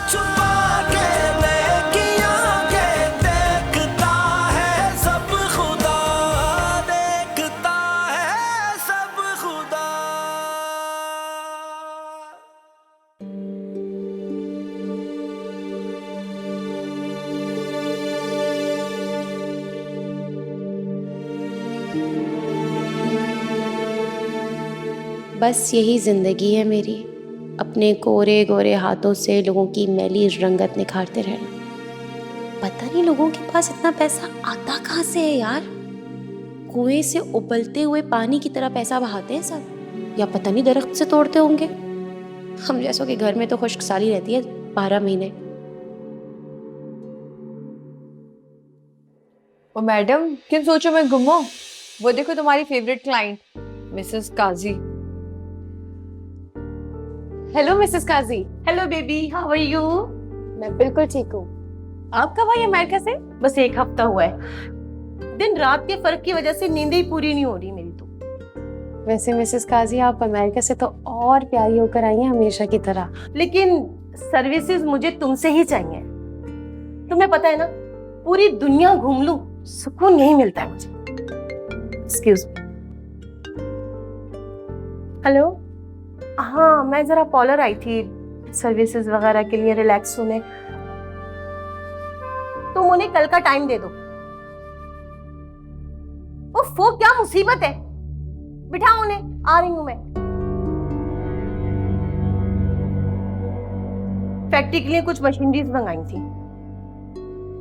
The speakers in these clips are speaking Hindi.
छुपा के नेकियां के देखता है सब खुदा, देखता है सब खुदा। बस यही जिंदगी है मेरी, अपने कोरे गोरे हाथों से लोगों की मैली रंगत निखारते रहना। पता नहीं लोगों के पास इतना पैसा आता कहाँ से है यार। कुएं से उबलते हुए पानी की तरह पैसा बहाते हैं सब, या पता नहीं दरख्त से तोड़ते होंगे। हम जैसों के घर में तो खुश्कसाली रहती है 12 महीने। ओ मैडम, किन सोचों में गुम हो? वो देखो तुम्हारी favourite client Mrs Kazi. Hello Mrs Kazi. Hello baby, how are you? मैं बिल्कुल ठीक हूँ। आप कब आई अमेरिका से? बस एक हफ्ता हुआ है। दिन रात के फर्क की वजह से नींद ही पूरी नहीं हो रही मेरी तो। वैसे मिसेस काजी, आप अमेरिका से तो और प्यारी होकर आई हैं हमेशा की तरह। लेकिन सर्विसेज मुझे तुमसे ही चाहिए। तुम्हें पता है ना, पूरी दुनिया घूम लूं, सुकून यही मिलता है मुझे। Excuse me. हेलो, हाँ मैं जरा पार्लर आई थी सर्विसेज वगैरह के लिए, रिलैक्स होने। तुम उन्हें कल का टाइम दे दो। ओफो, क्या मुसीबत है, बिठाओ उन्हें, आ रही हूं मैं। फैक्ट्री के लिए कुछ मशीनरीज मंगाई थी,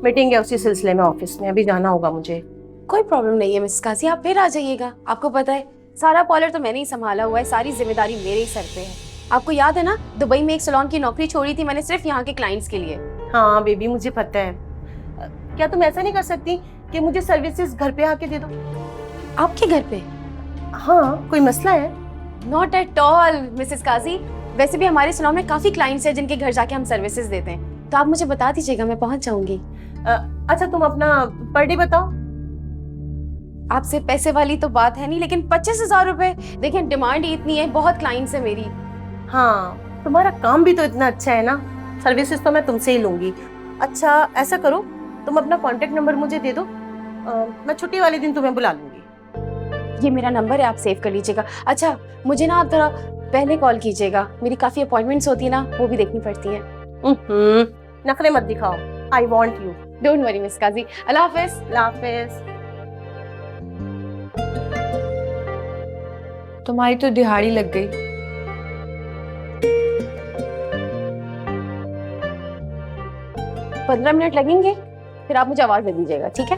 मीटिंग है उसी सिलसिले में ऑफिस में, अभी जाना होगा मुझे। कोई प्रॉब्लम नहीं है मिस काजी, आप फिर आ जाइएगा। आपको पता है सारा पार्लर तो मैंने ही संभाला हुआ है, सारी जिम्मेदारी मेरे ही सर पे है। आपको याद है ना, दुबई में एक सैलून की नौकरी छोड़ी थी मैंने सिर्फ यहाँ के क्लाइंट्स के लिए। हाँ बेबी, मुझे पता है। क्या तुम ऐसा नहीं कर सकती कि मुझे सर्विसेज घर पे आके दे दो? आपके घर पे? हाँ, कोई मसला है? नॉट एट ऑल मिसेस काजी। वैसे भी हमारे सैलून में काफी क्लाइंट्स हैं जिनके घर जाके हम सर्विसेज देते हैं, तो आप मुझे बता दीजिएगा, मैं पहुंच जाऊंगी। अच्छा तुम अपना पर डे बताओ। आपसे पैसे वाली तो बात है नहीं, लेकिन 25,000 रुपए। देखिए डिमांड ही इतनी है, बहुत क्लाइंट्स है मेरी। हाँ, तुम्हारा काम भी तो इतना अच्छा है ना, सर्विसेज तो मैं तुमसे ही लूंगी। अच्छा ऐसा करो, तुम अपना कॉन्टेक्ट नंबर मुझे दे दो, मैं छुट्टी वाले दिन तुम्हें बुला लूंगी। ये मेरा नंबर है, आप सेव कर लीजिएगा। अच्छा मुझे ना आप थोड़ा पहले कॉल कीजिएगा, मेरी काफी अपॉइंटमेंट्स होती है ना, वो भी देखनी पड़ती हैं। नखरे मत दिखाओ, I want you. Don't worry miss Kazi, अल्लाह हाफिज। अल्लाह हाफिज। तुम्हारी तो दिहाड़ी लग गई। पंद्रह मिनट लगेंगे, फिर आप मुझे आवाज दे दीजिएगा, ठीक है?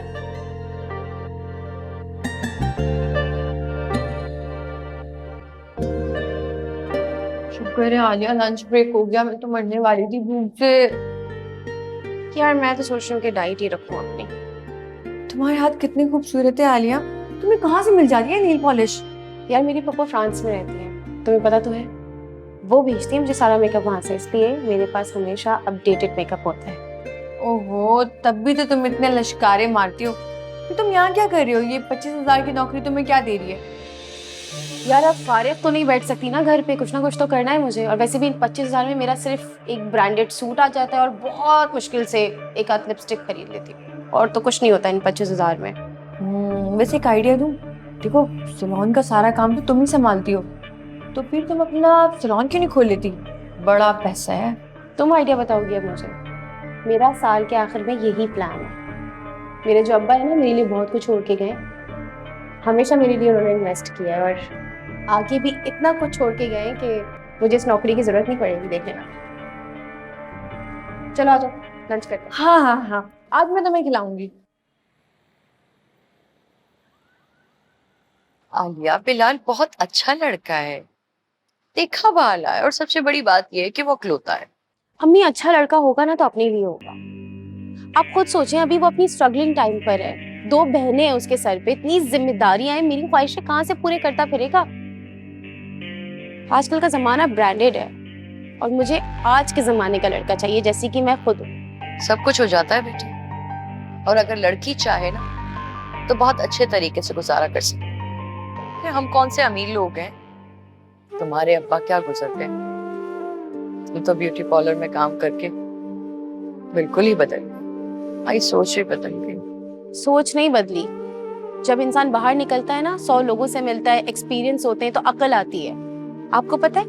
शुक्र है आलिया, लंच ब्रेक हो गया, मैं तो मरने वाली थी भूख से। यार मैं तो सोच रही हूँ कि डाइट ही रखूँ अपनी। तुम्हारे हाथ कितनी खूबसूरत है आलिया, तुम्हें कहाँ से मिल जाती है नेल पॉलिश? यार मेरी पापा फ्रांस में रहती हैं, तुम्हें पता तो है। वो भेजती है मुझे सारा मेकअप वहां से, इसलिए मेरे पास हमेशा अपडेटेड मेकअप होता है। ओहो, तब भी तो तुम इतने लश्कारे मारती हो। तो तुम यहाँ क्या कर रही हो? ये 25,000 की नौकरी तुम्हें क्या दे रही है? यार अब फारिग तो नहीं बैठ सकती ना घर पे, कुछ ना कुछ तो करना है मुझे। और वैसे भी इन 25,000 में मेरा सिर्फ एक ब्रांडेड सूट आ जाता है, और बहुत मुश्किल से एक आध लिपस्टिक खरीद लेती हूँ, और तो कुछ नहीं होता इन 25,000 में। वैसे एक आइडिया दूँ? देखो, सैलून का सारा काम तो तुम ही संभालती हो, तो फिर तुम अपना सैलून क्यों नहीं खोल लेती? बड़ा पैसा है। तुम आइडिया बताओगी अब मुझे? मेरा साल के आखिर में यही प्लान है। मेरे जो अब्बा है ना, मेरे लिए बहुत कुछ छोड़ के गए, हमेशा मेरे लिए उन्होंने इन्वेस्ट किया है, और आगे भी इतना कुछ छोड़ के गए कि मुझे इस नौकरी की जरूरत नहीं पड़ेगी देखने में। चलो आ जाओ, लंच करते हैं। हाँ हाँ हाँ, आज मैं तुम्हें खिलाऊंगी। आलिया, बिलाल बहुत अच्छा लड़का है, देखा भाला है, और सबसे बड़ी बात यह है कि वो अकलौता है। अम्मी अच्छा लड़का होगा ना तो अपने लिए होगा। आप खुद सोचें, अभी वो अपनी स्ट्रगलिंग टाइम पर है, 2 बहनें हैं उसके सर पे, इतनी जिम्मेदारियां हैं, मेरी ख्वाहिशें कहाँ से पूरे करता फिरेगा? आजकल का जमाना ब्रांडेड है, और मुझे आज के जमाने का लड़का चाहिए, जैसे कि मैं खुद हूँ। सब कुछ हो जाता है बेटी, और अगर लड़की चाहे ना तो बहुत अच्छे तरीके से गुजारा कर सकती है। हम कौन से अमीर लोग हैं, तुम्हारे अब्बा क्या गुजरते हैं। तुम तो ब्यूटी पार्लर में काम करके बिल्कुल ही बदल गई, आई सोच ही बदल गई। सोच नहीं बदली। जब इंसान बाहर निकलता है ना, 100 लोगों से मिलता है, एक्सपीरियंस होते हैं, तो अकल आती है। आपको पता है,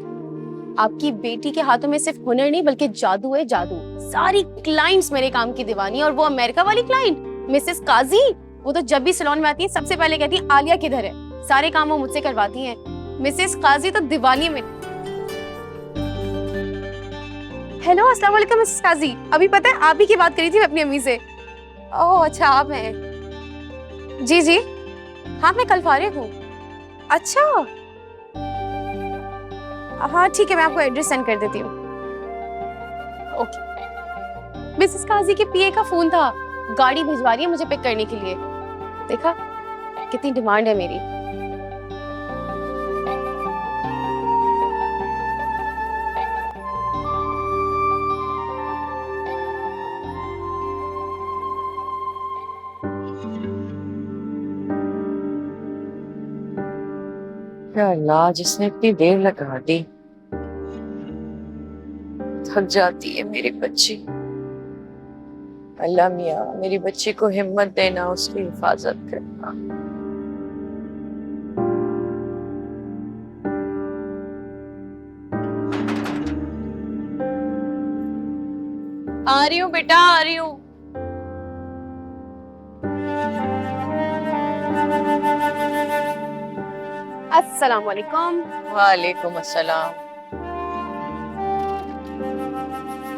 आपकी बेटी के हाथों में सिर्फ हुनर नहीं बल्कि जादू है, जादू। सारी क्लाइंट्स मेरे काम की दीवानी है, और वो अमेरिका वाली क्लाइंट मिसेस काजी, वो तो जब भी सैलून में आती है सबसे पहले कहती है आलिया किधर है। सारे काम वो मुझसे करवाती हैं। मिसेस काजी तो दीवानी में। हेलो, अस्सलाम वालेकुम मिसेस काजी। अभी पता है आप ही की बात करी थी मैं अपनी अम्मी से। ओह अच्छा, आप हैं? जी जी हाँ, मैं कल फारिग हूँ। अच्छा हाँ ठीक है, मैं आपको एड्रेस सेंड कर देती हूँ। ओके। मिसेस काजी के पीए का फोन था, गाड़ी भिजवा रही है मुझे पिक करने के लिए। देखा कितनी डिमांड है मेरी। या अल्लाह, जिसने इतनी देर लगा दी। थक जाती है मेरी बच्ची। अल्लाह मियाँ मेरी बच्ची को हिम्मत देना, उसकी हिफाजत करना। आ रही हूँ बेटा, आ रही हूँ। अस्सलाम वालेकुम। वालेकुम अस्सलाम।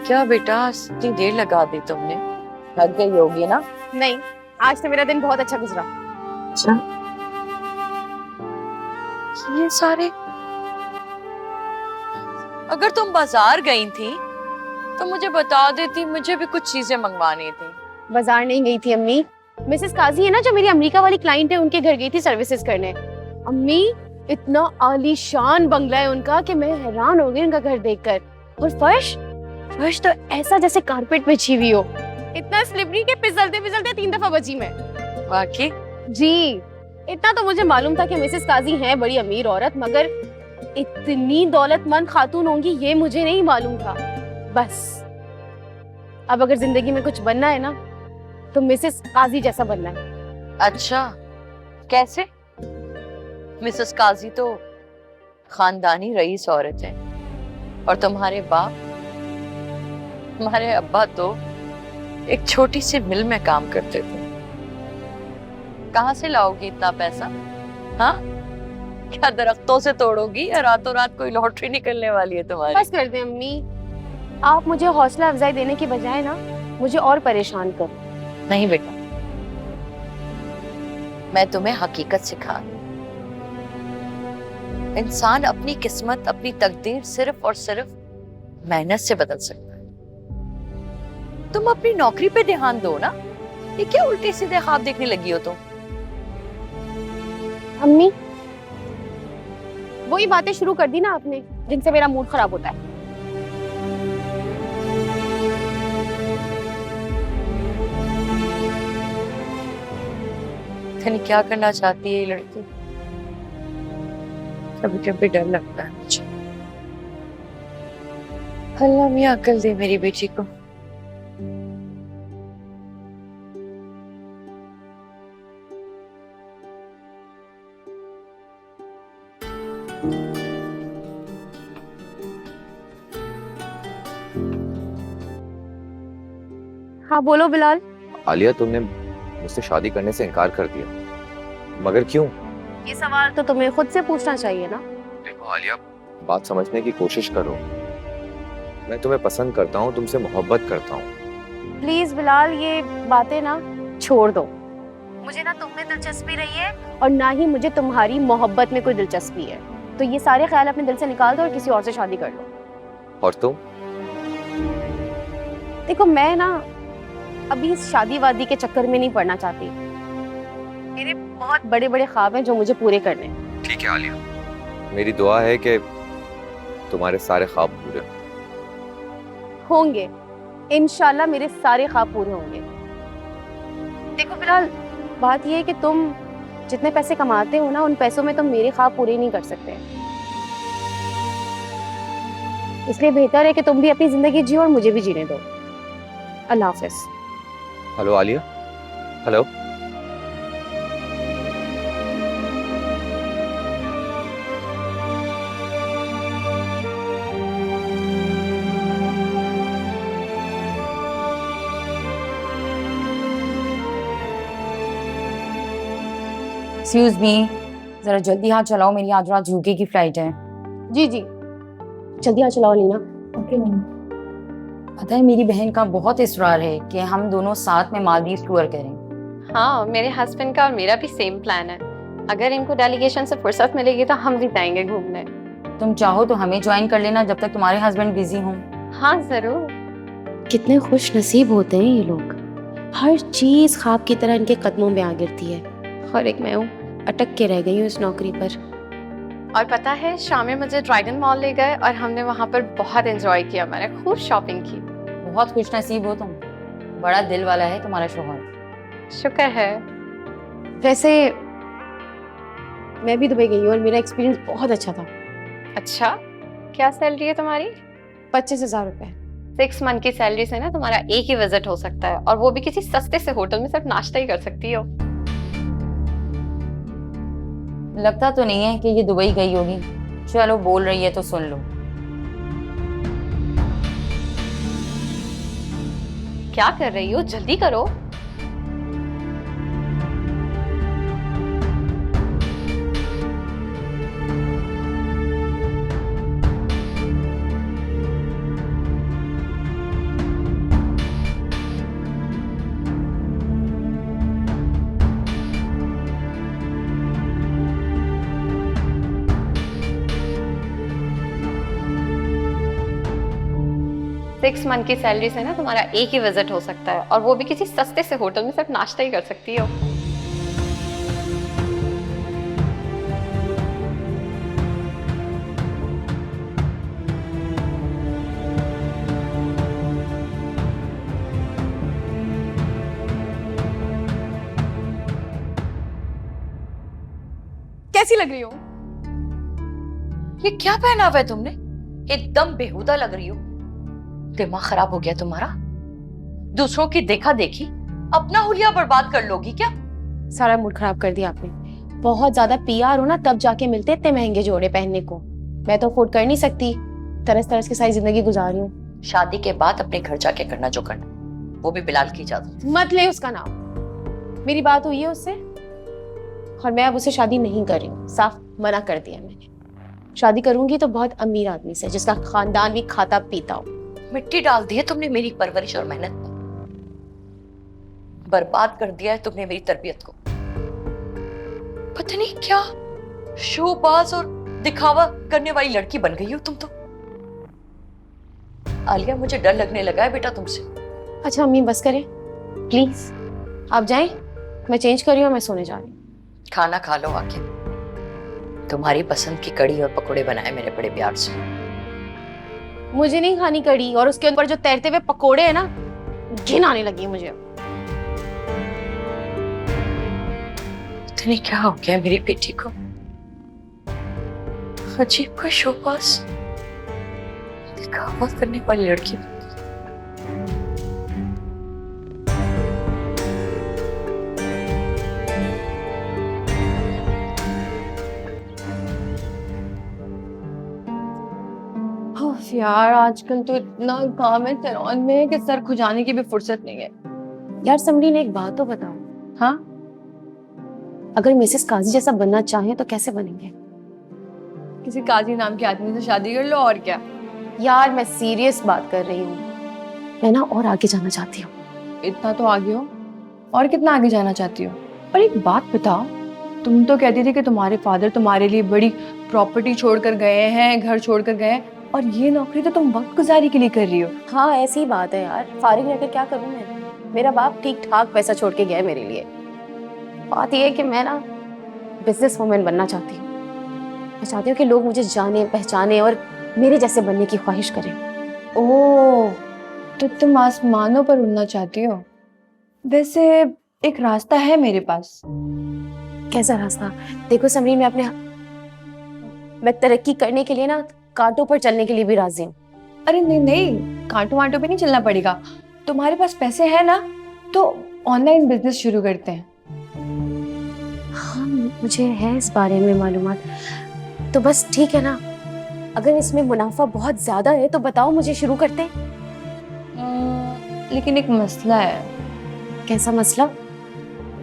क्या बेटा इतनी देर लगा दी तुमने? थक गई होगी ना? नहीं, आज तो मेरा दिन बहुत अच्छा गुजरा। अच्छा, ये सारे, अगर तुम बाजार गई थी तो मुझे बता देती, मुझे भी कुछ चीजें मंगवानी थी। बाजार नहीं गई थी अम्मी। मिसेस काजी है ना जो मेरी अमेरिका वाली क्लाइंट है, उनके घर गई थी सर्विसेज करने। अम्मी, इतना आलीशान बंगला है उनका कि मैं हैरान हो गई उनका घर देखकर। और फर्श फर्श तो ऐसा जैसे कारपेट बिछी हुई हो। इतना स्लिपरी के फिसलते फिसलते 3 दफा बची मैं। वाकई? जी, इतना तो मुझे मालूम था कि मिसेस काजी हैं बड़ी अमीर औरत, मगर इतनी दौलतमंद खातून होंगी ये मुझे नहीं मालूम था। बस अब अगर जिंदगी में कुछ बनना है ना, तो मिसेस काजी जैसा बनना है। अच्छा, कैसे? मिसेस काजी तो खानदानी रईस औरत है, और तुम्हारे बाप, तुम्हारे अब्बा तो एक छोटी सी मिल में काम करते थे। कहाँ से लाओगी इतना पैसा? हाँ, क्या दरख्तों से तोड़ोगी या रातों रात कोई लॉटरी निकलने वाली है तुम्हारी? बस कर दे अम्मी, आप मुझे हौसला अफजाई देने की बजाय ना मुझे और परेशान करो। नहीं बेटा, मैं तुम्हें हकीकत सिखा दूं। इंसान अपनी किस्मत, अपनी तकदीर सिर्फ और सिर्फ मेहनत से बदल सकता है। तुम अपनी नौकरी पे ध्यान दो ना। ये क्या उल्टे सीधे ख्वाब देखने लगी हो तुम? अम्मी, वही बातें शुरू कर दी ना आपने जिनसे मेरा मूड खराब होता है। पता नहीं क्या करना चाहती है ये लड़की। कभी कभी डर लगता है मुझे। अल्लाह मियां अक्ल दे मेरी बेटी को। हाँ बोलो बिलाल। आलिया, तुमने मुझसे शादी करने से इनकार कर दिया, मगर क्यों? ये सवाल तो तुम्हें खुद से पूछना चाहिए ना। देखो आलिया, बात समझने की कोशिश करो। मैं तुम्हें पसंद करता हूँ, तुमसे मोहब्बत करता हूँ। प्लीज बिलाल, ये बातें ना छोड़ दो। मुझे ना तुम में दिलचस्पी रही है और ना ही मुझे तुम्हारी मोहब्बत में कोई दिलचस्पी है। तो ये सारे ख्याल अपने दिल से निकाल दो और किसी और से शादी कर लो। और तुम? देखो, मैं ना अभी शादी वादी के चक्कर में नहीं पड़ना चाहती। मेरे बहुत बड़े बड़े ख्वाब हैं जो मुझे पूरे करने हैं। ठीक है आलिया, मेरी दुआ है कि तुम्हारे सारे ख्वाब पूरे होंगे। इंशाल्लाह मेरे सारे ख्वाब पूरे होंगे। देखो बिलाल, बात ये है कि तुम जितने पैसे कमाते हो ना, उन पैसों में तुम मेरे ख्वाब पूरे नहीं कर सकते। इसलिए बेहतर है कि तुम भी अपनी जिंदगी जियो और मुझे भी जीने दो। अल्लाह हाफिज। Hello Alia. Hello. Excuse me, जरा जल्दी हाथ चलाओ, मेरी आज रात यूके की फ्लाइट है। जी जी, जल्दी आ चलाओ लीना। Okay ma'am. पता है मेरी बहन का बहुत इसरार है कि हम दोनों साथ में मालदीव टूर करें। हाँ, मेरे हस्बैंड का और मेरा भी सेम प्लान है। अगर इनको डेलीगेशन से फुर्सत मिलेगी तो हम भी जाएंगे घूमने। तुम चाहो तो हमें ज्वाइन कर लेना जब तक तुम्हारे हस्बैंड बिजी हों। हाँ जरूर। कितने खुश नसीब होते हैं ये लोग, हर चीज ख्वाब की तरह इनके कदमों में आ गिरती है, और एक मैं हूँ अटक के रह गई हूँ इस नौकरी पर। और पता है शाम में मुझे ड्रैगन मॉल ले गए और हमने वहाँ पर बहुत एंजॉय किया, मैंने खूब शॉपिंग की। बहुत खुश नसीब हो तुम, बड़ा दिल वाला है तुम्हारा शौहर। शुक्र है। वैसे मैं भी दुबई गई हूँ और मेरा एक्सपीरियंस बहुत अच्छा था। अच्छा, क्या सैलरी है तुम्हारी? 25,000 रुपए। 6 मंथ की सैलरी से ना तुम्हारा एक ही विजिट हो सकता है, और वो भी किसी सस्ते से होटल में सिर्फ नाश्ता ही कर सकती हो। लगता तो नहीं है कि ये दुबई गई होगी। चलो बोल रही है तो सुन लो। क्या कर रही हो, जल्दी करो। सिक्स मंथ की सैलरी से ना तुम्हारा एक ही विजिट हो सकता है, और वो भी किसी सस्ते से होटल में सिर्फ नाश्ता ही कर सकती हो। कैसी लग रही हो? ये क्या पहना हुआ है तुमने? एकदम बेहुदा लग रही हो। दिमाग खराब हो गया तुम्हारा? दूसरों की देखा देखी अपना हुलिया बर्बाद कर लोगी क्या? सारा मूड खराब कर दिया आपने। बहुत ज्यादा पीआर हो ना तब जाके मिलते इतने महंगे जोड़े पहनने को। मैं तो अफोर्ड कर नहीं सकती, तरस तरस की सारी जिंदगी गुजार रही हूँ। शादी के बाद अपने घर जाके करना जो करना, वो भी बिलाल की इजाजत। मत ले उसका नाम। मेरी बात हुई है उससे और मैं अब उससे शादी नहीं कर रही हूँ, साफ मना कर दिया मैंने। शादी करूंगी तो बहुत अमीर आदमी से जिसका खानदान भी खाता पीता हो। मिट्टी डाल दी है तुमने मेरी परवरिश और मेहनत में। बर्बाद कर दिया है तुमने मेरी तरबियत को। पता नहीं क्या शोबाज और दिखावा करने वाली लड़की बन गई हो तुम तो। आलिया, मुझे डर लगने लगा है बेटा तुमसे। अच्छा अम्मी बस करें प्लीज, आप जाएं, मैं चेंज कर रही हूँ, मैं सोने जा रही हूँ। खाना खा लो आके। तुम्हारी पसंद की कड़ी और पकोड़े बनाए मेरे बड़े प्यार से। मुझे नहीं खानी कड़ी, और उसके ऊपर जो तैरते हुए पकोड़े है ना, घिन आने लगी है मुझे। इतनी क्या हो गया मेरी बेटी को? अजीब कोई शोबाज दिखावा करने वाली लड़की। यार आजकल तो इतना काम है सैलून में कि सर खुजाने की भी फुर्सत नहीं है। यार समरीन एक बात तो बताओ, हाँ, अगर मिसेस काजी जैसा बनना चाहे तो कैसे बनेंगे? किसी काजी नाम के आदमी से शादी कर लो और क्या। यार मैं सीरियस बात कर रही हूँ, मैं ना और आगे जाना चाहती हूँ। इतना तो आगे हो, और कितना आगे जाना चाहती हो? और एक बात बताओ, तुम तो कहती थी कि तुम्हारे फादर तुम्हारे लिए बड़ी प्रॉपर्टी छोड़कर गए हैं, घर छोड़कर गए हैं, और ये नौकरी तो तुम वक्त गुजारी के लिए कर रही हो। हाँ ऐसी ही बात है यार, फारिग रहकर क्या करूँ मैं? मेरा बाप ठीक ठाक पैसा छोड़ के गया है मेरे लिए। बात यह है कि मैं ना बिजनेस वुमेन बनना चाहती हूँ। मैं चाहती हूँ कि लोग मुझे जाने पहचाने और मेरे जैसे बनने की ख्वाहिश करें। ओह, तो तुम आसमानों पर उड़ना चाहती हो? वैसे एक रास्ता है मेरे पास। कैसा रास्ता? देखो समरीन, मैं तरक्की करने के लिए ना कांटों पर चलने के लिए भी राजी हूँ। अरे नहीं नहीं, कांटों वांटों पे नहीं चलना पड़ेगा। तुम्हारे पास पैसे हैं ना, तो ऑनलाइन बिजनेस शुरू करते हैं। हाँ, मुझे है इस बारे में मालूमात। तो बस ठीक है ना, अगर इसमें मुनाफा बहुत ज्यादा है तो बताओ, मुझे शुरू करते हैं। लेकिन एक मसला है। कैसा मसला?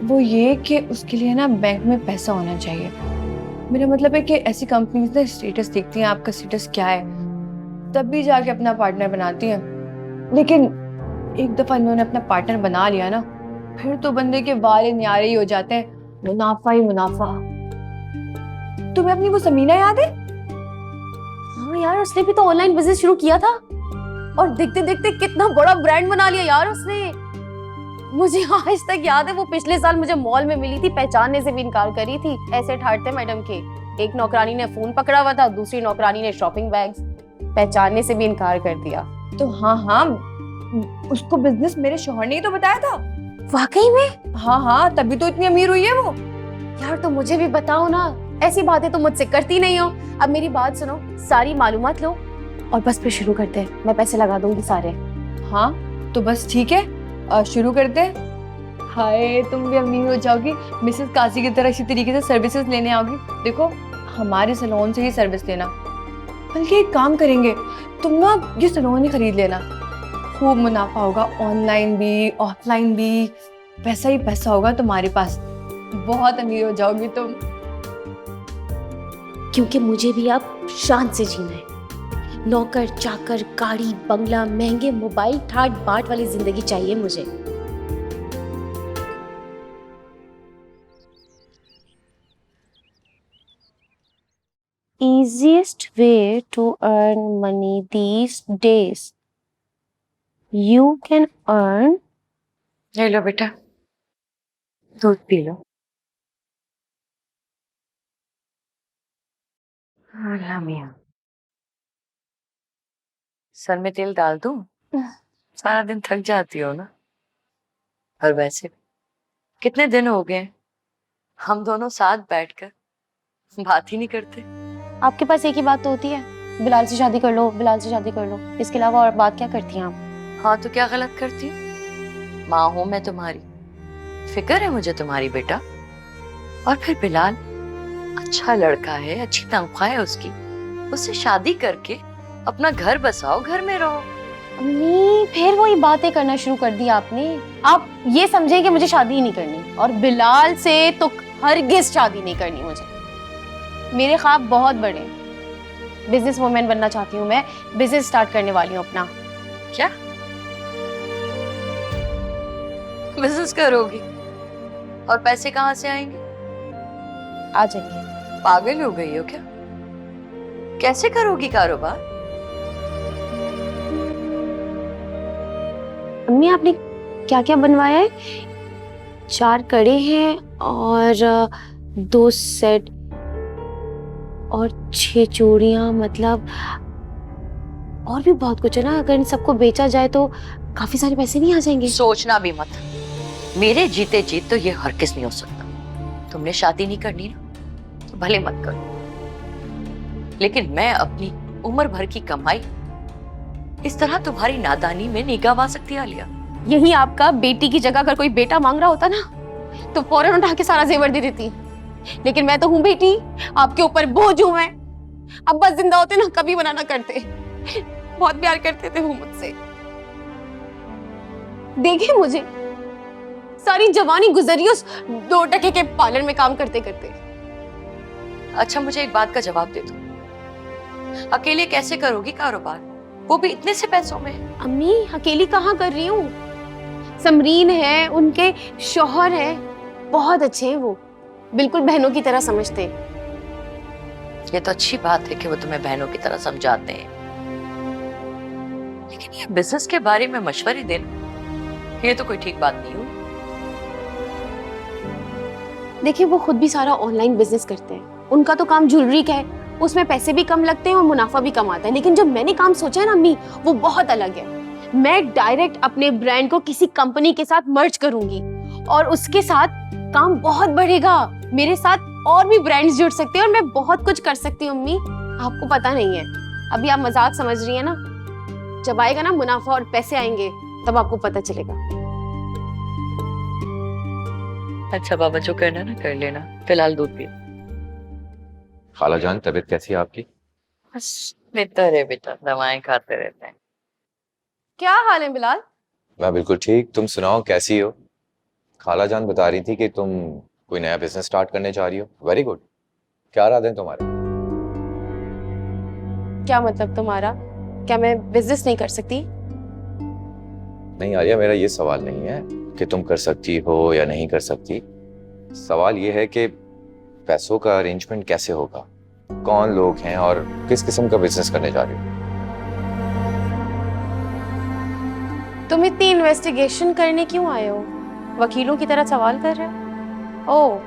वो ये कि उसके लिए ना बैंक में पैसा होना चाहिए। मेरा मतलब है कि ऐसी कंपनीज ना स्टेटस देखती हैं, आपका स्टेटस क्या है, तब भी जाके अपना पार्टनर बनाती हैं। लेकिन एक दफा इन्होंने अपना पार्टनर बना लिया ना, फिर तो बंदे के वाले न्यारे ही हो जाते हैं, मुनाफा ही मुनाफा। तुम्हें अपनी वो समीना याद है? हाँ यार, उसने भी तो ऑनलाइन बिजनेस शुरू किया था और देखते देखते कितना बड़ा ब्रांड बना लिया यार उसने। मुझे आज तक याद है, वो पिछले साल मुझे मॉल में मिली थी, पहचानने से भी इनकार करी थी। ऐसे ठाटते मैडम के, एक नौकरानी ने फोन पकड़ा हुआ था, दूसरी नौकरानी ने शॉपिंग बैग्स, पहचानने से भी इनकार कर दिया। तो हाँ, उसको बिजनेस मेरे शौहर ने ही तो बताया था। वाकई में? हाँ, तभी तो इतनी अमीर हुई है वो। यार तो मुझे भी बताओ ना, ऐसी बातें तो मुझसे करती नहीं हो। अब मेरी बात सुनो, सारी मालूमात लो और बस फिर शुरू करते हैं। मैं पैसे लगा दूंगी सारे। हाँ तो बस ठीक है, शुरू करते हैं। हाय, तुम भी अमीर हो जाओगी, मिसेस काजी की तरह इसी तरीके से सर्विसेज लेने आओगी। देखो, हमारे सैलून से ही सर्विस लेना। बल्कि एक काम करेंगे, तुम ना ये सैलून ही खरीद लेना, खूब मुनाफा होगा, ऑनलाइन भी ऑफलाइन भी, पैसा ही पैसा होगा तुम्हारे पास, बहुत अमीर हो जाओगी तुम। क्योंकि मुझे भी अब शान से जीना है। नौकर चाकर, गाड़ी बंगला, महंगे मोबाइल, ठाट बाट वाली जिंदगी चाहिए मुझे। Easiest way to earn money these days. You can earn. ले लो बेटा, दूध पी लो। हाँ मियाँ, सर में तेल डाल दूं? सारा दिन थक जाती हो ना। और वैसे भी कितने दिन हो गए हम दोनों साथ बैठकर बात ही नहीं करते। आपके पास एक ही बात तो होती है, बिलाल से शादी कर लो, बिलाल से शादी कर लो। इसके अलावा और बात क्या करती हैं आप? हाँ तो क्या गलत करती हूँ? माँ हूं मैं तुम्हारी, फिक्र है मुझे तुम्हारी बेटा। और फिर बिलाल अच्छा लड़का है, अच्छी तनख्वाह है उसकी, उससे शादी करके अपना घर बसाओ, घर में रहो। अम्मी, फिर वही बातें करना शुरू कर दी आपने। आप ये समझे कि मुझे शादी ही नहीं करनी, और बिलाल से तो हरगिज शादी नहीं करनी मुझे। मेरे ख्वाब बहुत बड़े, बिजनेस वुमेन बनना चाहती हूँ मैं, बिजनेस स्टार्ट करने वाली हूँ अपना। क्या बिजनेस करोगी? और पैसे कहाँ से आएंगे? आ जाएंगे। पागल हो गई हो क्या? कैसे करोगी कारोबार? अम्मी, आपने क्या क्या बनवाया है? 4 कड़े हैं और 2 सेट और 6 चूड़ियां, मतलब और भी बहुत कुछ है ना। अगर इन सबको बेचा जाए तो काफी सारे पैसे नहीं आ जाएंगे? सोचना भी मत, मेरे जीते जीत तो ये हरगिज नहीं हो सकता। तुमने शादी नहीं करनी ना, तो भले मत करो, लेकिन मैं अपनी उम्र भर की कमाई इस तरह तुम्हारी नादानी में नहीं गंवा सकती आलिया। यही आपका बेटी की जगह अगर कोई बेटा मांग रहा होता ना, तो फौरन उठा के सारा जेवर दे देती। लेकिन मैं तो हूँ बेटी, आपके ऊपर बोझ हूँ मैं। अब्बा जिंदा होते ना, कभी मना ना करते, बहुत प्यार करते थे वो मुझसे। देखिए मुझे, सारी जवानी गुजरी उस 2 टके के पार्लर में काम करते करते। अच्छा मुझे एक बात का जवाब दे दो, अकेले कैसे करोगी कारोबार, वो भी इतने से पैसों में? अम्मी, अकेली कहाँ कर रही हूँ, समरीन है, उनके शौहर है, बहुत अच्छे हैं वो, बिल्कुल बहनों की तरह समझते हैं। ये तो अच्छी बात है कि वो तुम्हें बहनों की तरह समझाते हैं, लेकिन ये बिजनेस के बारे में मशवरे देना, ये तो कोई ठीक बात नहीं हुई। देखिए, वो खुद भी सारा ऑनलाइन बिजनेस करते हैं, उनका तो काम ज्वेलरी का है, उसमें पैसे भी कम लगते हैं और मुनाफा भी कम आता है। लेकिन जो मैंने काम सोचा है ना अम्मी, वो बहुत अलग है। मैं डायरेक्ट अपने ब्रांड को किसी कंपनी के साथ मर्ज करूंगी और उसके साथ काम बहुत बढ़ेगा। मेरे साथ और भी ब्रांड्स जुड़ सकते हैं और मैं बहुत कुछ कर सकती हूँ अम्मी, आपको पता नहीं है। अभी आप मजाक समझ रही है ना, जब आएगा ना मुनाफा और पैसे आएंगे, तब आपको पता चलेगा। अच्छा बाबा, जो करना ना कर लेना, फिलहाल दूध पियो। खाला जान, तबीयत कैसी है आपकी? बस बेहतर है बेटा, दवाएं खाते रहते हैं। क्या हाल है बिलाल? मैं बिल्कुल ठीक, तुम सुनाओ कैसी हो? खाला जान बता रही थी कि तुम कोई नया बिजनेस स्टार्ट करने जा रही हो। Very good. क्या इरादे हैं तुम्हारे? क्या मतलब तुम्हारा? क्या मैं बिजनेस नहीं कर सकती? नहीं आर्या, मेरा ये सवाल नहीं है कि तुम कर सकती हो या नहीं कर सकती। सवाल ये है कि पैसों का अरेंजमेंट कैसे होगा, कौन लोग हैं और किस किस्म का बिजनेस करने जा रही हो। तुम इतनी इन्वेस्टिगेशन करने क्यों आए हो? वकीलों की तरह सवाल कर रहे हो? ओह,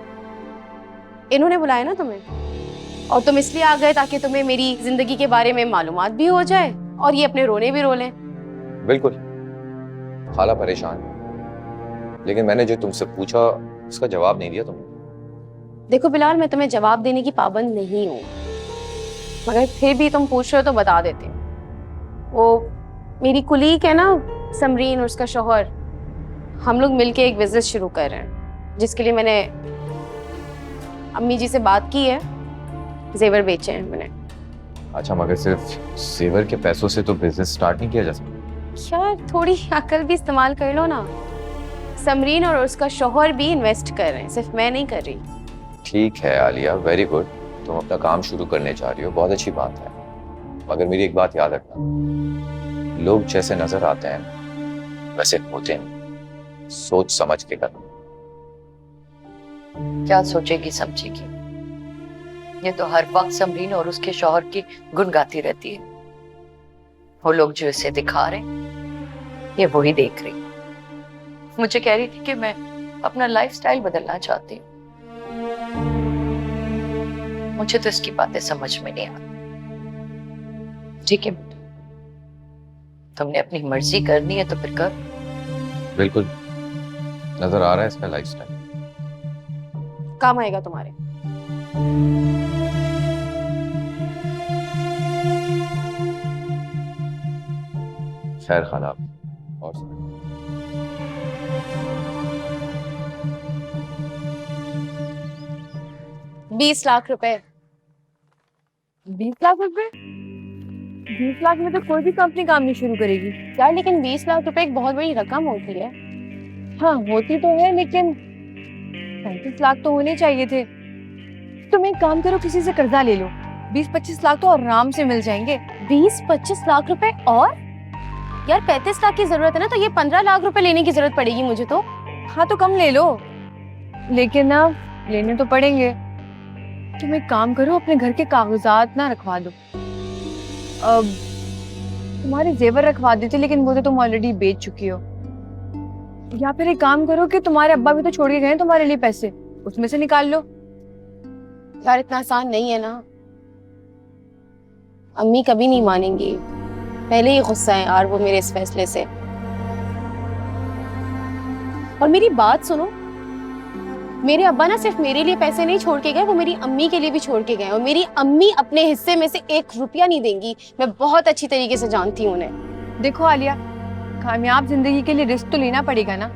इन्होंने बुलाया ना तुम्हें, और तुम इसलिए आ गए ताकि तुम्हें मेरी जिंदगी के बारे में मालूमात भी हो जाए और ये अपने रोने भी रो लें। बिल्कुल। खाला परेशान, लेकिन मैंने जो तुमसे पूछा उसका जवाब नहीं दिया तुमने। देखो बिलाल, मैं तुम्हें जवाब देने की पाबंद नहीं हूँ, मगर फिर भी तुम पूछ रहे हो तो बता देती हूँ। वो मेरी कुलीग है ना समरीन और उसका शौहर, हम लोग मिलके एक बिजनेस शुरू कर रहे हैं, जिसके लिए मैंने अम्मी जी से बात की है। जेवर बेचे हैं मैंने। अच्छा, मगर सिर्फ जेवर के पैसों से तो बिजनेस स्टार्ट नहीं किया जा सकता। यार थोड़ी अकल भी इस्तेमाल कर लो ना। समरीन और उसका शौहर भी इन्वेस्ट कर रहे हैं, सिर्फ मैं नहीं कर रही। ठीक है आलिया, वेरी गुड। तुम अपना काम शुरू करने जा रही हो, बहुत अच्छी बात है। मगर मेरी एक बात याद रखना, लोग जैसे नजर आते हैं वैसे होते नहीं। सोच समझ के करना। क्या सोचेगी समझेगी, ये तो हर वक्त समरीन और उसके शौहर की गुण गाती रहती है। वो लोग जो इसे दिखा रहे हैं ये वही देख रही। मुझे कह रही थी कि मैं अपना लाइफस्टाइल बदलना चाहती हूँ। मुझे तो इसकी बातें समझ में नहीं आती। ठीक है, तुमने अपनी मर्जी करनी है तो फिर कर। बिल्कुल, नजर आ रहा है इसका लाइफस्टाइल। काम आएगा तुम्हारे। खैर खाला, और सुनो। 20 लाख रुपए। 20 लाख रुपए? 20 लाख में तो कोई भी कंपनी काम नहीं शुरू करेगी यार लेकिन 20 लाख रुपए एक बहुत बड़ी रकम होती है। हाँ होती तो है, लेकिन 35 लाख तो होने चाहिए थे। तुम एक काम करो, किसी से कर्जा ले लो, 20-25 लाख तो आराम से मिल जाएंगे। 20-25 लाख रुपए? और यार 35 लाख की जरूरत है ना, तो ये 15 लाख रुपए लेने की जरूरत पड़ेगी मुझे तो। हाँ तो कम ले लो, लेकिन ना लेने तो पड़ेंगे। तुम एक काम करो, अपने घर के कागजात ना रखवा दो। अब तुम्हारे जेवर रखवा देते, लेकिन वो तो तुम ऑलरेडी बेच चुकी हो। या फिर एक काम करो कि तुम्हारे अब्बा भी तो छोड़ के गए तुम्हारे लिए पैसे, उसमें से निकाल लो। यार इतना आसान नहीं है ना, अम्मी कभी नहीं मानेंगी। पहले ही गुस्सा है यार वो मेरे इस फैसले से। और मेरी बात सुनो, मेरे अब्बा ना सिर्फ मेरे लिए पैसे नहीं छोड़ के गए, वो मेरी अम्मी के लिए भी छोड़ के गए, और मेरी अम्मी अपने हिस्से में से 1 रुपया नहीं देंगी। मैं बहुत अच्छी तरीके से जानती हूँ उन्हें। देखो आलिया, कामयाब जिंदगी के लिए रिस्क तो लेना पड़ेगा ना,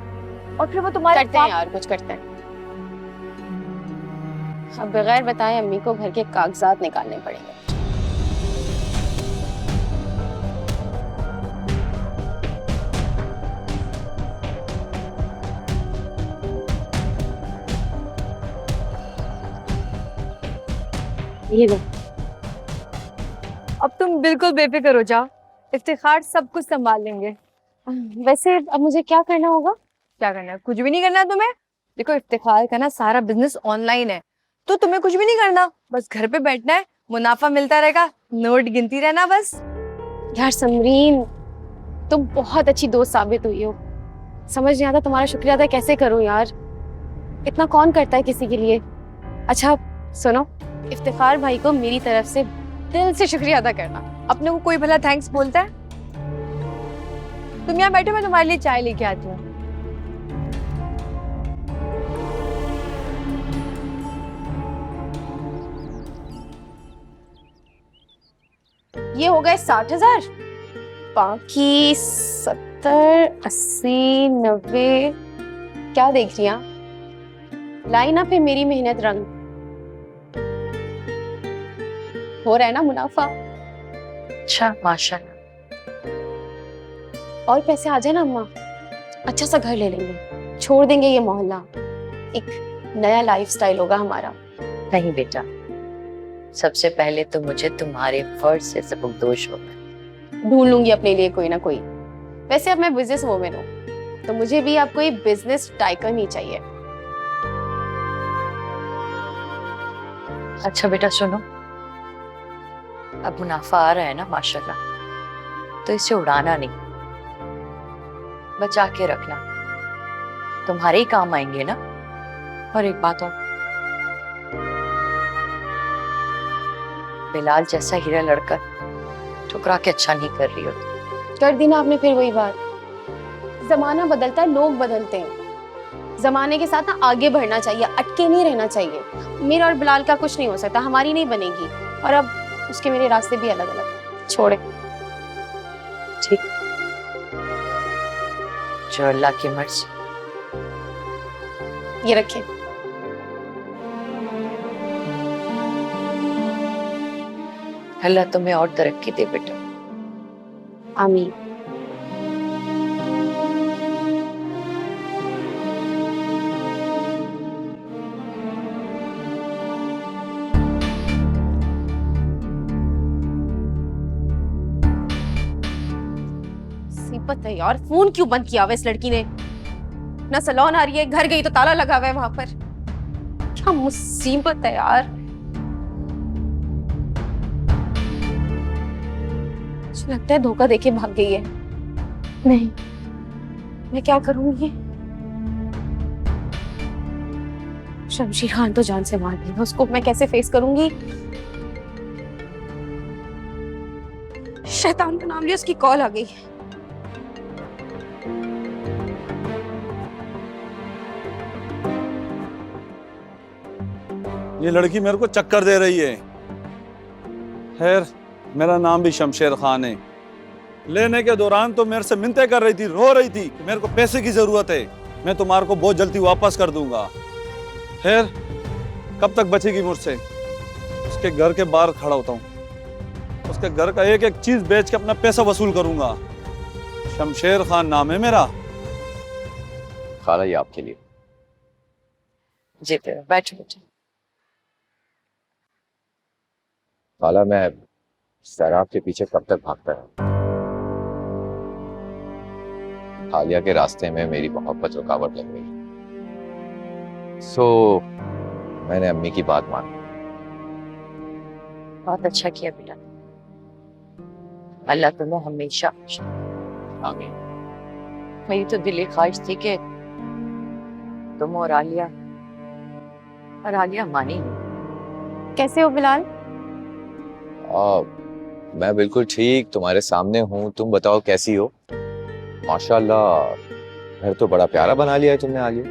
और फिर वो तुम्हारे करते हैं यार, कुछ करते हैं। अब बगैर बताए अम्मी को घर के कागजात निकालने पड़ेंगे। ये लो। अब तुम बिल्कुल बेफिक्र हो जाओ, इफ्तिखार सब कुछ संभाल लेंगे। वैसे अब मुझे क्या करना होगा? क्या करना है? कुछ भी नहीं करना तुम्हें। देखो इफ्तिखार का ना सारा बिजनेस ऑनलाइन है, तो तुम्हें कुछ भी नहीं करना, बस घर पे बैठना है, मुनाफा मिलता रहेगा, नोट गिनती रहना बस। यार समरीन, तुम बहुत अच्छी दोस्त साबित हुई हो। समझ नहीं आता तुम्हारा शुक्रिया अदा कैसे करूं यार, इतना कौन करता है किसी के लिए। अच्छा सुनो, इफ्तिखार भाई को मेरी तरफ से दिल से शुक्रिया अदा करना। अपने को कोई भला थैंक्स बोलता है? तुम यहाँ बैठो, मैं तुम्हारे लिए चाय लेके आती हूँ। ये हो गए 60,000, बाकी 70 70, 80, 90। क्या देख रही हैं? लाई ना फिर मेरी मेहनत रंग। हो रहा है ना मुनाफा? अच्छा माशाल्लाह। और पैसे आ जाए ना अम्मा, अच्छा सा घर ले लेंगे, छोड़ देंगे ये मोहल्ला, एक नया लाइफस्टाइल होगा हमारा। नहीं बेटा, सबसे पहले तो मुझे तुम्हारे फर्ज से सबकदोश होना। ढूंढ लूंगी अपने लिए कोई ना कोई। वैसे अब मैं बिजनेस वूमेन हूँ, तो मुझे भी अब कोई बिजनेस टाइकन ही चाहिए। अच्छा बेटा सुनो, अब मुनाफा आ रहा है ना माशाल्लाह, तो इसे उड़ाना नहीं, बचा के रखना, तुम्हारे ही काम आएंगे ना। और एक बात और, बिलाल जैसा हीरा लड़का ठुकरा के अच्छा नहीं कर रही हो। कर दी ना आपने फिर वही बात। जमाना बदलता है, लोग बदलते हैं। जमाने के साथ ना आगे बढ़ना चाहिए, अटके नहीं रहना चाहिए। मेरा और बिलाल का कुछ नहीं हो सकता, हमारी नहीं बनेगी। और अब उसके मेरे रास्ते भी अलग अलग। छोड़े। ठीक, जो अल्लाह की मर्जी। ये रखे। अल्लाह तुम्हें और तरक्की दे बेटा। आमीन। मुसीबत है यार, फोन क्यों बंद किया हुआ इस लड़की ने? ना सलोन आ रही है, घर गई तो ताला लगा हुआ है वहां पर। क्या मुसीबत है यार। मुझे लगता है धोखा देके भाग गई है। नहीं, मैं क्या करूंगी? शमशीर खान तो जान से मार देगा, उसको मैं कैसे फेस करूंगी? शैतान का नाम लिया, उसकी कॉल आ गई। ये लड़की मेरे को चक्कर दे रही है। खैर, मेरा नाम भी शमशेर खान है। लेने के दौरान तो मेरे से मिन्नतें कर रही थी, रो रही थी कि मेरे को पैसे की जरूरत है, मैं तुम्हारे को बहुत जल्दी वापस कर दूंगा। खैर, कब तक बचेगी मुझसे? उसके घर के बाहर खड़ा होता हूँ, उसके घर का एक एक चीज बेच के अपना पैसा वसूल करूंगा। शमशेर खान नाम है मेरा। खाला ये आपके लिए। जी बेटा, बैठो बेटा। खाला मैं सैराब के पीछे कब तक भागता है? आलिया के रास्ते में मेरी मोहब्बत रुकावट लग गई। मैंने अम्मी की बात मानी। बहुत अच्छा किया बेटा, अल्लाह तुम्हें हमेशा। आमीन। मेरी तो दिली ख्वाहिश थी कि तुम और आलिया मानी नहीं। कैसे हो बिलाल? मैं बिल्कुल ठीक, तुम्हारे सामने हूँ। तुम बताओ कैसी हो? माशाल्लाह, घर तो बड़ा प्यारा बना लिया है तुमने आलिया।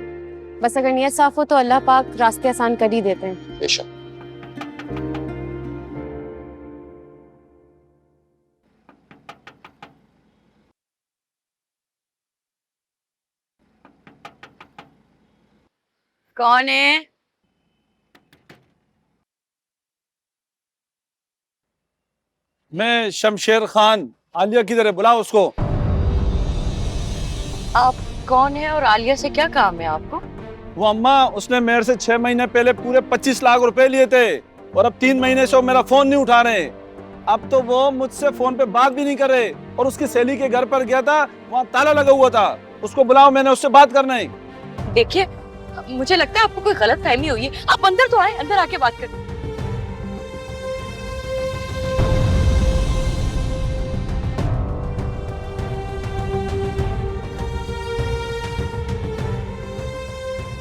बस अगर नियत साफ हो तो अल्लाह पाक रास्ते आसान कर ही देते हैं। बेशक। कौन है? मैं शमशेर खान। आलिया किधर है? बुलाओ उसको। आप कौन है और आलिया से क्या काम है आपको? वो अम्मा, उसने मेरे से 6 महीने पहले पूरे 25 लाख रुपए लिए थे और अब 3 महीने से वो मेरा फोन नहीं उठा रहे। अब तो वो मुझसे फोन पे बात भी नहीं कर रहे। और उसकी सहेली के घर पर गया था, वहाँ ताला लगा हुआ था। उसको बुलाओ, मैंने उससे बात करना है। देखिए, मुझे लगता है आपको कोई गलत फहमी हुई है। आप अंदर तो आए, अंदर आके बात करें।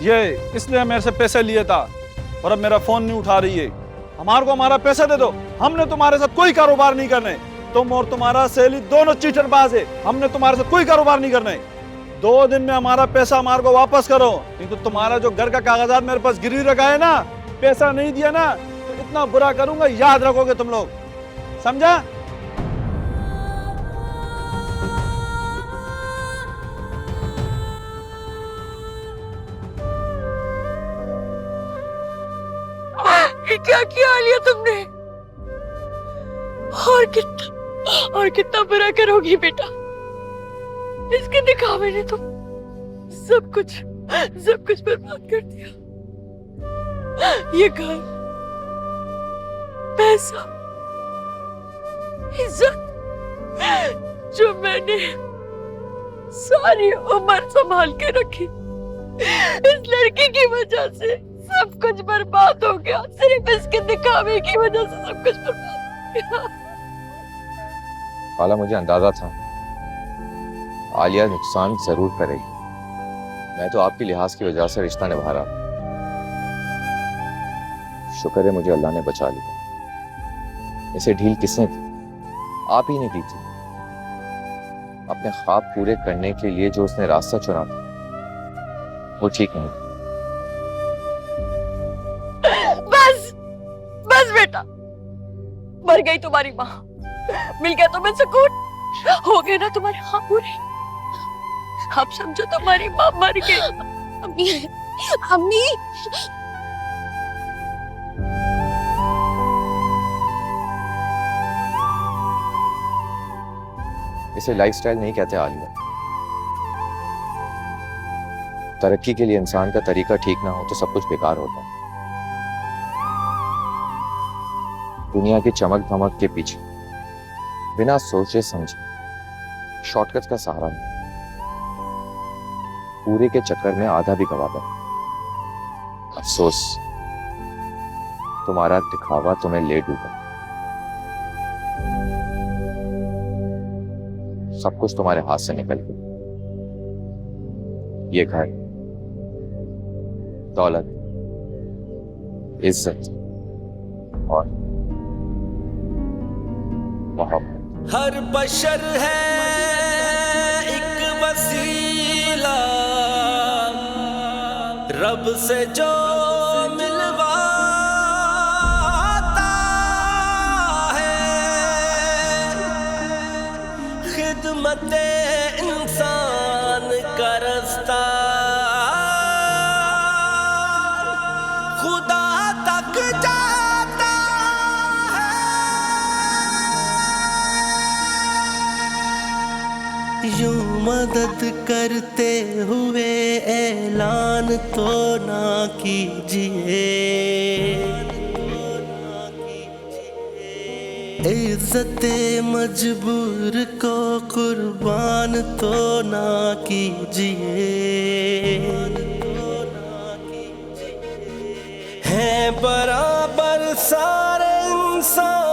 ये इसलिए मेरे से पैसे लिए था और अब मेरा फोन नहीं उठा रही है। हमारे को हमारा पैसा दे दो, हमने तुम्हारे साथ कोई कारोबार नहीं करना है। तुम और तुम्हारा सहेली दोनों चीटरबाज है, हमने तुम्हारे साथ कोई कारोबार नहीं करना है। 2 दिन में हमारा पैसा हमारे को वापस करो, नहीं तो तुम्हारा जो घर का कागजात मेरे पास गिरवी रखा है ना, पैसा नहीं दिया ना तो इतना बुरा करूंगा, याद रखोगे तुम लोग, समझा? ये क्या किया आलिया तुमने? और कितना बुरा करोगी बेटा? इसके दिखावे ने तो सब कुछ बर्बाद कर दिया। ये घर, पैसा, इज्जत जो मैंने सारी उम्र संभाल के रखी, इस लड़की की वजह से सब कुछ बर्बाद हो गया। सिर्फ इसके दिखावे की वजह से सब कुछ बर्बाद हो गया। खाला, मुझे अंदाजा था आलिया नुकसान जरूर करेगी। मैं तो आपके लिहाज की वजह से रिश्ता निभा रहा था। शुक्र है मुझे अल्लाह ने बचा लिया। इसे ढील किसने दी? आप ही ने दी थी। अपने ख्वाब पूरे करने के लिए जो उसने रास्ता चुना था वो ठीक नहीं था। बस बेटा, मर गई तुम्हारी माँ, मिल गया तुम्हें सुकून, हो गए ना तुम्हारे हाँ पूरे। आप समझो तुम्हारी माँ मर गई। अम्मी, अम्मी, इसे लाइफस्टाइल नहीं कहते आलिया। तरक्की के लिए इंसान का तरीका ठीक ना हो तो सब कुछ बेकार होता है। दुनिया की चमक धमक के पीछे बिना सोचे समझे शॉर्टकट का सहारा नहीं, पूरे के चक्कर में आधा भी गवा बैठा। अफसोस, तुम्हारा दिखावा तुम्हें ले डूबा। सब कुछ तुम्हारे हाथ से निकल गया। ये घर, दौलत, इज्जत और मोहब्बत। हर बशर है एक वसीला, रब से जो मिलवाता है, खिदमत इंसान का रास्ता खुदा तक जाता है। यूं मदद करते हुए ऐलान तो ना कीजिए, इज्जते मजबूर को कुर्बान तो ना कीजिए। हैं बराबर सारे इंसान